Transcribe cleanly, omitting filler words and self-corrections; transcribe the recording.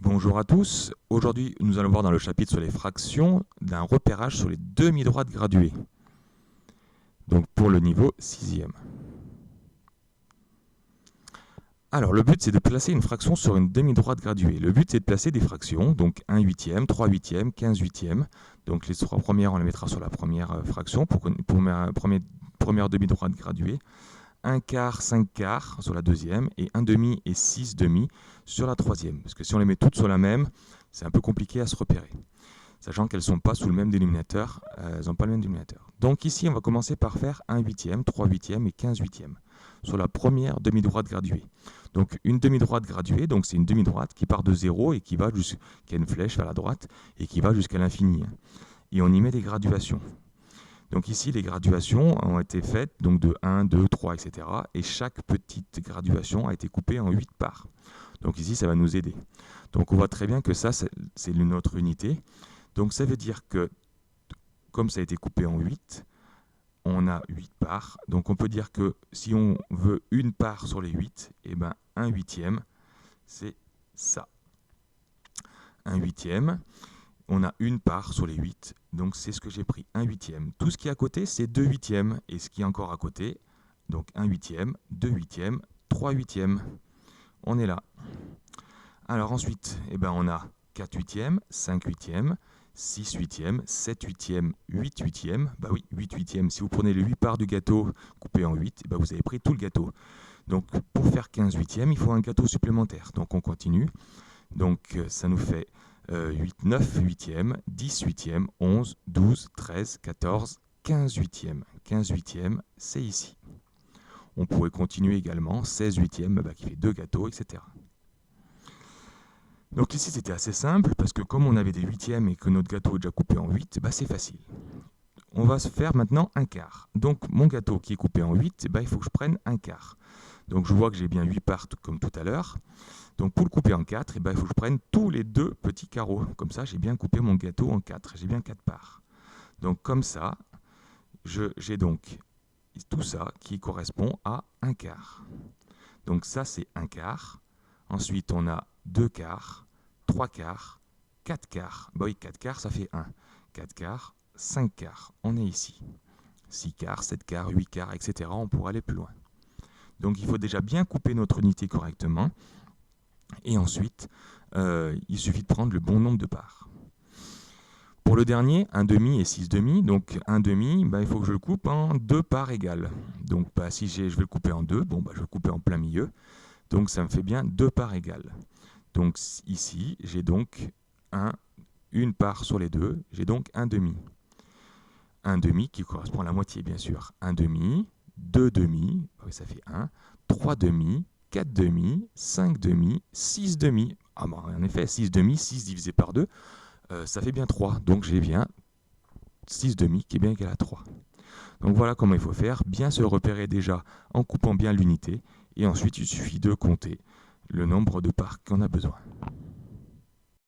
Bonjour à tous. Aujourd'hui, nous allons voir dans le chapitre sur les fractions d'un repérage sur les demi-droites graduées. Donc pour le niveau 6e. Alors le but c'est de placer une fraction sur une demi-droite graduée. Le but c'est de placer des fractions, donc 1 huitième, 3 huitièmes, 15 huitièmes. Donc les trois premières on les mettra sur la première fraction pour première demi-droite graduée. 1 quart, 5 quarts sur la deuxième, et 1 demi et 6 demi sur la troisième. Parce que si on les met toutes sur la même, c'est un peu compliqué à se repérer. Sachant qu'elles ne sont pas sous le même dénominateur, elles n'ont pas le même dénominateur. Donc ici, on va commencer par faire 1 huitième, 3 huitièmes et 15 huitièmes sur la première demi-droite graduée. Donc une demi-droite graduée, donc c'est une demi-droite qui part de 0 et qui a une flèche vers la droite et qui va jusqu'à l'infini. Et on y met des graduations. Donc ici, les graduations ont été faites donc de 1, 2, 3, etc. Et chaque petite graduation a été coupée en 8 parts. Donc ici, ça va nous aider. Donc on voit très bien que ça, c'est notre unité. Donc ça veut dire que, comme ça a été coupé en 8, on a 8 parts. Donc on peut dire que si on veut une part sur les 8, eh ben 1 huitième, c'est ça. 1 huitième. On a une part sur les 8, donc c'est ce que j'ai pris, 1 huitième. Tout ce qui est à côté, c'est 2 huitièmes. Et ce qui est encore à côté, donc 1 huitième, 2 huitièmes, 3 huitièmes. On est là. Alors ensuite, on a 4 huitièmes, 5 huitièmes, 6 huitièmes, 7 huitièmes, 8 huitièmes. Bah oui, 8 huitièmes. Si vous prenez les 8 parts du gâteau coupées en 8, vous avez pris tout le gâteau. Donc pour faire 15 huitièmes, il faut un gâteau supplémentaire. Donc on continue. Donc ça nous fait 8, 9 huitièmes, 10 huitièmes, 11, 12, 13, 14, 15 huitièmes. 15 huitièmes, c'est ici. On pourrait continuer également, 16 huitièmes, qui fait 2 gâteaux, etc. Donc ici, c'était assez simple, parce que comme on avait des huitièmes et que notre gâteau est déjà coupé en 8, c'est facile. On va se faire maintenant un quart. Donc mon gâteau qui est coupé en 8, il faut que je prenne un quart. Donc je vois que j'ai bien 8 parts comme tout à l'heure. Donc pour le couper en 4, il faut que je prenne tous les deux petits carreaux. Comme ça, j'ai bien coupé mon gâteau en 4. J'ai bien 4 parts. Donc comme ça, j'ai donc tout ça qui correspond à un quart. Donc ça, c'est un quart. Ensuite, on a 2 quarts, 3 quarts, 4 quarts. Oui, 4 quarts, ça fait 1. 4 quarts, 5 quarts. On est ici. 6 quarts, 7 quarts, 8 quarts, etc. On pourra aller plus loin. Donc il faut déjà bien couper notre unité correctement. Et ensuite, il suffit de prendre le bon nombre de parts. Pour le dernier, 1 demi et 6 demi. Donc 1 demi, il faut que je le coupe en 2 parts égales. Donc si je vais le couper en 2, je vais le couper en plein milieu. Donc ça me fait bien 2 parts égales. Donc ici, j'ai donc une part sur les deux. J'ai donc 1 demi. 1 demi qui correspond à la moitié, bien sûr. 1 demi, 2 demi, ça fait 1, 3 demi, 4 demi, 5 demi, 6 demi. En effet, 6 demi, 6 divisé par 2, ça fait bien 3. Donc j'ai bien 6 demi qui est bien égal à 3. Donc voilà comment il faut faire. Bien se repérer déjà en coupant bien l'unité. Et ensuite, il suffit de compter le nombre de parts qu'on a besoin.